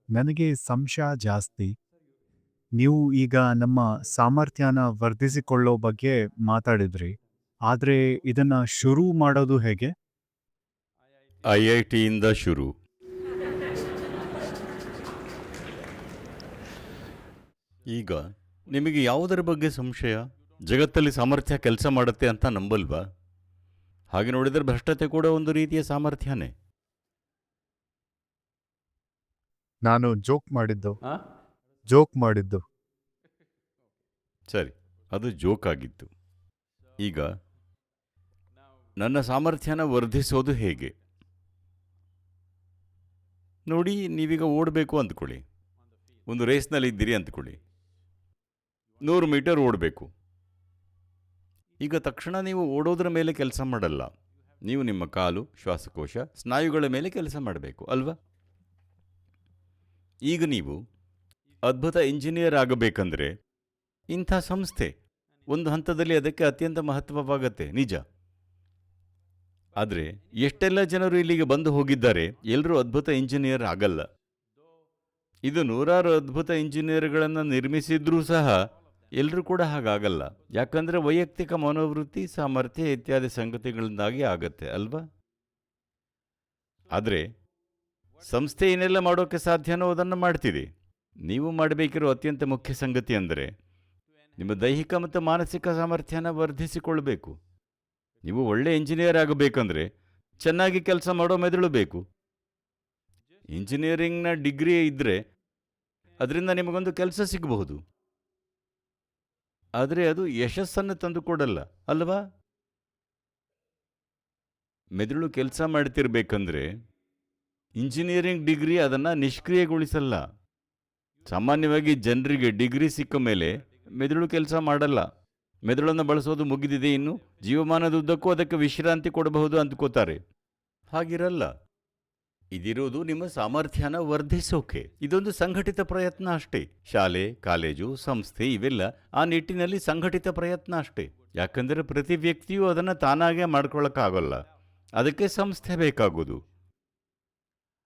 ನನಗೆ ಸಂಶಯ ಜಾಸ್ತಿ. ನೀವು ಈಗ ನಮ್ಮ ಸಾಮರ್ಥ್ಯನ ವರ್ಧಿಸಿಕೊಳ್ಳೋ ಬಗ್ಗೆ ಮಾತಾಡಿದ್ರಿ. ಆದ್ರೆ ಇದನ್ನ ಶುರು ಮಾಡೋದು ಹೇಗೆ? IITಯಿಂದ ಶುರು. ಈಗ ನಿಮಗೆ ಯಾವುದರ ಬಗ್ಗೆ ಸಂಶಯ? ಜಗತ್ತಲ್ಲಿ ಸಾಮರ್ಥ್ಯ ಕೆಲಸ ಮಾಡುತ್ತೆ ಅಂತ ನಂಬಲ್ವಾ? ಹಾಗೆ ನೋಡಿದರೆ ಭ್ರಷ್ಟತೆ ಕೂಡ ಒಂದು ರೀತಿಯ ಸಾಮರ್ಥ್ಯನೇ. ನಾನು ಜೋಕ್ ಮಾಡಿದ್ದು. ಸರಿ, ಅದು ಜೋಕ್ ಆಗಿತ್ತು. ಈಗ ನನ್ನ ಸಾಮರ್ಥ್ಯನ ವರ್ಧಿಸೋದು ಹೇಗೆ ನೋಡಿ. ನೀವೀಗ ಓಡಬೇಕು ಅಂದ್ಕೊಳ್ಳಿ. ಒಂದು ರೇಸ್ನಲ್ಲಿ ಇದ್ದೀರಿ ಅಂದ್ಕೊಳ್ಳಿ. 100 ಮೀಟರ್ ಓಡಬೇಕು. ಈಗ ತಕ್ಷಣ ನೀವು ಓಡೋದ್ರ ಮೇಲೆ ಕೆಲಸ ಮಾಡಲ್ಲ. ನೀವು ನಿಮ್ಮ ಕಾಲು, ಶ್ವಾಸಕೋಶ, ಸ್ನಾಯುಗಳ ಮೇಲೆ ಕೆಲಸ ಮಾಡಬೇಕು ಅಲ್ವಾ? ಈಗ ನೀವು ಅದ್ಭುತ ಇಂಜಿನಿಯರ್ ಆಗಬೇಕಂದ್ರೆ ಇಂಥ ಸಂಸ್ಥೆ ಒಂದು ಹಂತದಲ್ಲಿ ಅದಕ್ಕೆ ಅತ್ಯಂತ ಮಹತ್ವವಾಗತ್ತೆ, ನಿಜ. ಆದರೆ ಎಷ್ಟೆಲ್ಲ ಜನರು ಇಲ್ಲಿಗೆ ಬಂದು ಹೋಗಿದ್ದಾರೆ, ಎಲ್ಲರೂ ಅದ್ಭುತ ಇಂಜಿನಿಯರ್ ಆಗಲ್ಲ. ಇದು ನೂರಾರು ಅದ್ಭುತ ಇಂಜಿನಿಯರ್ಗಳನ್ನು ನಿರ್ಮಿಸಿದ್ರೂ ಸಹ ಎಲ್ಲರೂ ಕೂಡ ಹಾಗಾಗಲ್ಲ. ಯಾಕಂದರೆ ವೈಯಕ್ತಿಕ ಮನೋವೃತ್ತಿ, ಸಾಮರ್ಥ್ಯ ಇತ್ಯಾದಿ ಸಂಗತಿಗಳಿಂದಾಗಿ ಆಗತ್ತೆ ಅಲ್ವಾ? ಆದರೆ ಸಂಸ್ಥೆ ಏನೆಲ್ಲ ಮಾಡೋಕ್ಕೆ ಸಾಧ್ಯನೋ ಅದನ್ನು ಮಾಡ್ತಿದೆ. ನೀವು ಮಾಡಬೇಕಿರೋ ಅತ್ಯಂತ ಮುಖ್ಯ ಸಂಗತಿ ಅಂದರೆ ನಿಮ್ಮ ದೈಹಿಕ ಮತ್ತು ಮಾನಸಿಕ ಸಾಮರ್ಥ್ಯನ ವರ್ಧಿಸಿಕೊಳ್ಬೇಕು. ನೀವು ಒಳ್ಳೆ ಇಂಜಿನಿಯರ್ ಆಗಬೇಕಂದ್ರೆ ಚೆನ್ನಾಗಿ ಕೆಲಸ ಮಾಡೋ ಮೆದುಳು ಬೇಕು. ಇಂಜಿನಿಯರಿಂಗ್ನ ಡಿಗ್ರಿ ಇದ್ದರೆ ಅದರಿಂದ ನಿಮಗೊಂದು ಕೆಲಸ ಸಿಗಬಹುದು, ಆದರೆ ಅದು ಯಶಸ್ಸನ್ನು ತಂದುಕೊಡಲ್ಲ ಅಲ್ವಾ? ಮೆದುಳು ಕೆಲಸ ಮಾಡ್ತಿರ್ಬೇಕಂದ್ರೆ ಇಂಜಿನಿಯರಿಂಗ್ ಡಿಗ್ರಿ ಅದನ್ನು ನಿಷ್ಕ್ರಿಯಗೊಳಿಸಲ್ಲ. ಸಾಮಾನ್ಯವಾಗಿ ಜನರಿಗೆ ಡಿಗ್ರಿ ಸಿಕ್ಕ ಮೇಲೆ ಮೆದುಳು ಕೆಲಸ ಮಾಡಲ್ಲ. ಮೆದುಳನ್ನು ಬಳಸೋದು ಮುಗಿದಿದೆ, ಇನ್ನು ಜೀವಮಾನದುದ್ದಕ್ಕೂ ಅದಕ್ಕೆ ವಿಶ್ರಾಂತಿ ಕೊಡಬಹುದು ಅಂದ್ಕೋತಾರೆ. ಹಾಗಿರಲ್ಲ. ಇದಿರೋದು ನಿಮ್ಮ ಸಾಮರ್ಥ್ಯನ ವರ್ಧಿಸೋಕೆ. ಇದೊಂದು ಸಂಘಟಿತ ಪ್ರಯತ್ನ ಅಷ್ಟೇ. ಶಾಲೆ, ಕಾಲೇಜು, ಸಂಸ್ಥೆ ಇವೆಲ್ಲ ಆ ನಿಟ್ಟಿನಲ್ಲಿ ಸಂಘಟಿತ ಪ್ರಯತ್ನ ಅಷ್ಟೇ. ಯಾಕಂದರೆ ಪ್ರತಿ ವ್ಯಕ್ತಿಯೂ ಅದನ್ನು ತಾನಾಗೇ ಮಾಡ್ಕೊಳ್ಳೋಕ್ಕಾಗಲ್ಲ. ಅದಕ್ಕೆ ಸಂಸ್ಥೆ ಬೇಕಾಗೋದು.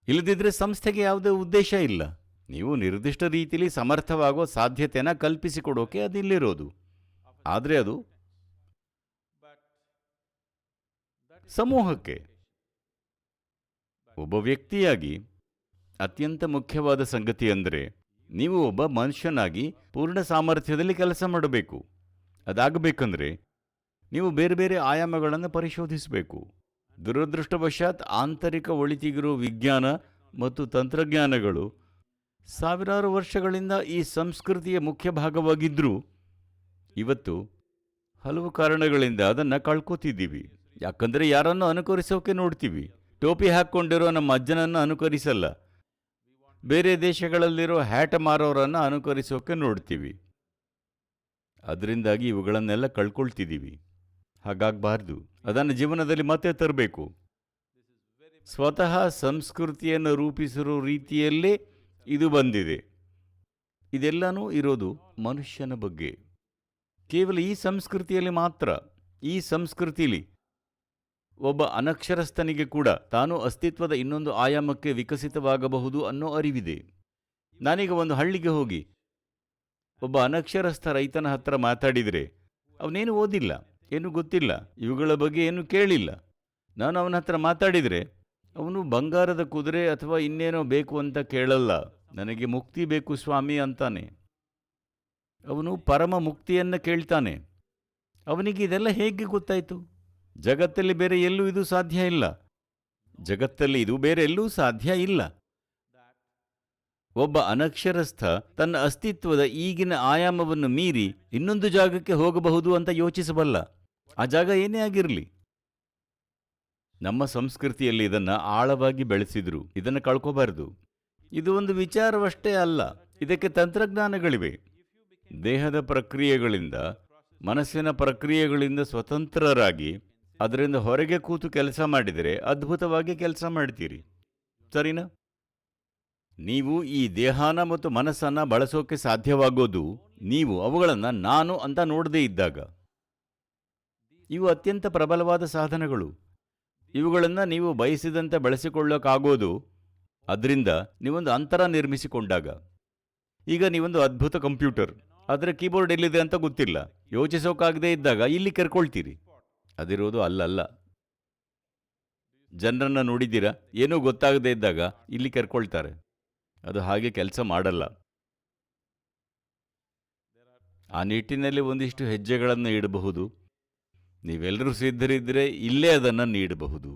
ಇಲ್ಲದಿದ್ದರೆ ಸಂಸ್ಥೆಗೆ ಯಾವುದೇ ಉದ್ದೇಶ ಇಲ್ಲ. ನೀವು ನಿರ್ದಿಷ್ಟ ರೀತಿಯಲ್ಲಿ ಸಮರ್ಥವಾಗೋ ಸಾಧ್ಯತೆನ ಕಲ್ಪಿಸಿಕೊಡೋಕೆ ಅದಿಲ್ಲಿರೋದು. ಆದರೆ ಅದು ಸಮೂಹಕ್ಕೆ, ಒಬ್ಬ ವ್ಯಕ್ತಿಯಾಗಿ ಅತ್ಯಂತ ಮುಖ್ಯವಾದ ಸಂಗತಿ ಅಂದರೆ ನೀವು ಒಬ್ಬ ಮನುಷ್ಯನಾಗಿ ಪೂರ್ಣ ಸಾಮರ್ಥ್ಯದಲ್ಲಿ ಕೆಲಸ ಮಾಡಬೇಕು. ಅದಾಗಬೇಕಂದ್ರೆ ನೀವು ಬೇರೆ ಬೇರೆ ಆಯಾಮಗಳನ್ನು ಪರಿಶೋಧಿಸಬೇಕು. ದುರದೃಷ್ಟವಶಾತ್ ಆಂತರಿಕ ಒಳಿತಿಗಿರೋ ವಿಜ್ಞಾನ ಮತ್ತು ತಂತ್ರಜ್ಞಾನಗಳು ಸಾವಿರಾರು ವರ್ಷಗಳಿಂದ ಈ ಸಂಸ್ಕೃತಿಯ ಮುಖ್ಯ ಭಾಗವಾಗಿದ್ದರೂ ಇವತ್ತು ಹಲವು ಕಾರಣಗಳಿಂದ ಅದನ್ನು ಕಳ್ಕೊತಿದ್ದೀವಿ. ಯಾಕಂದರೆ ಯಾರನ್ನು ಅನುಕರಿಸೋಕೆ ನೋಡ್ತೀವಿ. ಟೋಪಿ ಹಾಕ್ಕೊಂಡಿರೋ ನಮ್ಮ ಅಜ್ಜನನ್ನು ಅನುಕರಿಸಲ್ಲ. ಬೇರೆ ದೇಶಗಳಲ್ಲಿರೋ ಹ್ಯಾಟ್ ಮಾರೋರನ್ನು ಅನುಕರಿಸೋಕೆ ನೋಡ್ತೀವಿ. ಅದರಿಂದಾಗಿ ಇವುಗಳನ್ನೆಲ್ಲ ಕಳ್ಕೊಳ್ತಿದ್ದೀವಿ. ಹಾಗಾಗಬಾರ್ದು. ಅದನ್ನು ಜೀವನದಲ್ಲಿ ಮತ್ತೆ ತರಬೇಕು. ಸ್ವತಃ ಸಂಸ್ಕೃತಿಯನ್ನು ರೂಪಿಸಿರೋ ರೀತಿಯಲ್ಲೇ ಇದು ಬಂದಿದೆ. ಇದೆಲ್ಲನೂ ಇರೋದು ಮನುಷ್ಯನ ಬಗ್ಗೆ. ಕೇವಲ ಈ ಸಂಸ್ಕೃತಿಯಲ್ಲಿ ಮಾತ್ರ. ಈ ಸಂಸ್ಕೃತಿಲಿ ಒಬ್ಬ ಅನಕ್ಷರಸ್ಥನಿಗೆ ಕೂಡ ತಾನು ಅಸ್ತಿತ್ವದ ಇನ್ನೊಂದು ಆಯಾಮಕ್ಕೆ ವಿಕಸಿತವಾಗಬಹುದು ಅನ್ನೋ ಅರಿವಿದೆ. ನಾನೀಗ ಒಂದು ಹಳ್ಳಿಗೆ ಹೋಗಿ ಒಬ್ಬ ಅನಕ್ಷರಸ್ಥ ರೈತನ ಹತ್ರ ಮಾತಾಡಿದರೆ ಅವನೇನು ಓದಿಲ್ಲ, ಏನು ಗೊತ್ತಿಲ್ಲ, ಇವುಗಳ ಬಗ್ಗೆ ಏನು ಕೇಳಿಲ್ಲ. ನಾನು ಅವನ ಹತ್ರ ಮಾತಾಡಿದರೆ ಅವನು ಬಂಗಾರದ ಕುದುರೆ ಅಥವಾ ಇನ್ನೇನೋ ಬೇಕು ಅಂತ ಕೇಳಲ್ಲ. ನನಗೆ ಮುಕ್ತಿ ಬೇಕು ಸ್ವಾಮಿ ಅಂತಾನೆ. ಅವನು ಪರಮ ಮುಕ್ತಿಯನ್ನು ಕೇಳ್ತಾನೆ. ಅವನಿಗೆ ಇದೆಲ್ಲ ಹೇಗೆ ಗೊತ್ತಾಯಿತು? ಜಗತ್ತಲ್ಲಿ ಬೇರೆ ಎಲ್ಲೂ ಇದು ಸಾಧ್ಯ ಇಲ್ಲ. ಜಗತ್ತಲ್ಲಿ ಇದು ಬೇರೆ ಎಲ್ಲೂ ಸಾಧ್ಯ ಇಲ್ಲ. ಒಬ್ಬ ಅನಕ್ಷರಸ್ಥ ತನ್ನ ಅಸ್ತಿತ್ವದ ಈಗಿನ ಆಯಾಮವನ್ನು ಮೀರಿ ಇನ್ನೊಂದು ಜಾಗಕ್ಕೆ ಹೋಗಬಹುದು ಅಂತ ಯೋಚಿಸಬಲ್ಲ. ಆ ಜಾಗ ಏನೇ ಆಗಿರಲಿ. ನಮ್ಮ ಸಂಸ್ಕೃತಿಯಲ್ಲಿ ಇದನ್ನು ಆಳವಾಗಿ ಬೆಳೆಸಿದ್ರು. ಇದನ್ನು ಕಳ್ಕೋಬಾರದು. ಇದು ಒಂದು ವಿಚಾರವಷ್ಟೇ ಅಲ್ಲ, ಇದಕ್ಕೆ ತಂತ್ರಜ್ಞಾನಗಳಿವೆ. ದೇಹದ ಪ್ರಕ್ರಿಯೆಗಳಿಂದ, ಮನಸ್ಸಿನ ಪ್ರಕ್ರಿಯೆಗಳಿಂದ ಸ್ವತಂತ್ರರಾಗಿ ಅದರಿಂದ ಹೊರಗೆ ಕೂತು ಕೆಲಸ ಮಾಡಿದರೆ ಅದ್ಭುತವಾಗಿ ಕೆಲಸ ಮಾಡ್ತೀರಿ. ಸರಿನಾ? ನೀವು ಈ ದೇಹಾನ ಮತ್ತು ಮನಸ್ಸನ್ನು ಬಳಸೋಕೆ ಸಾಧ್ಯವಾಗೋದು ನೀವು ಅವುಗಳನ್ನು ನಾನು ಅಂತ ನೋಡದೇ ಇದ್ದಾಗ. ಇವು ಅತ್ಯಂತ ಪ್ರಬಲವಾದ ಸಾಧನಗಳು. ಇವುಗಳನ್ನು ನೀವು ಬಯಸಿದಂತೆ ಬಳಸಿಕೊಳ್ಳೋಕ್ಕಾಗೋದು ಅದರಿಂದ ನೀವೊಂದು ಅಂತರ ನಿರ್ಮಿಸಿಕೊಂಡಾಗ, ಈಗ ನೀವೊಂದು ಅದ್ಭುತ ಕಂಪ್ಯೂಟರ್, ಆದರೆ ಕೀಬೋರ್ಡ್ ಎಲ್ಲಿದೆ ಅಂತ ಗೊತ್ತಿಲ್ಲ, ಯೋಚಿಸೋಕ್ಕಾಗದೇ ಇದ್ದಾಗ ಇಲ್ಲಿ ಕರ್ಕೊಳ್ತೀರಿ. ಅದಿರೋದು ಅಲ್ಲಲ್ಲ. ಜನರನ್ನ ನೋಡಿದ್ದೀರಾ? ಏನೂ ಗೊತ್ತಾಗದೇ ಇದ್ದಾಗ ಇಲ್ಲಿ ಕರ್ಕೊಳ್ತಾರೆ. ಅದು ಹಾಗೆ ಕೆಲಸ ಮಾಡಲ್ಲ. ಆ ನಿಟ್ಟಿನಲ್ಲಿ ಒಂದಿಷ್ಟು ಹೆಜ್ಜೆಗಳನ್ನು ಇಡಬಹುದು. ನೀವೆಲ್ಲರೂ ಸಿದ್ಧರಿದ್ದರೆ ಇಲ್ಲೇ ಅದನ್ನು ನೀಡಬಹುದು.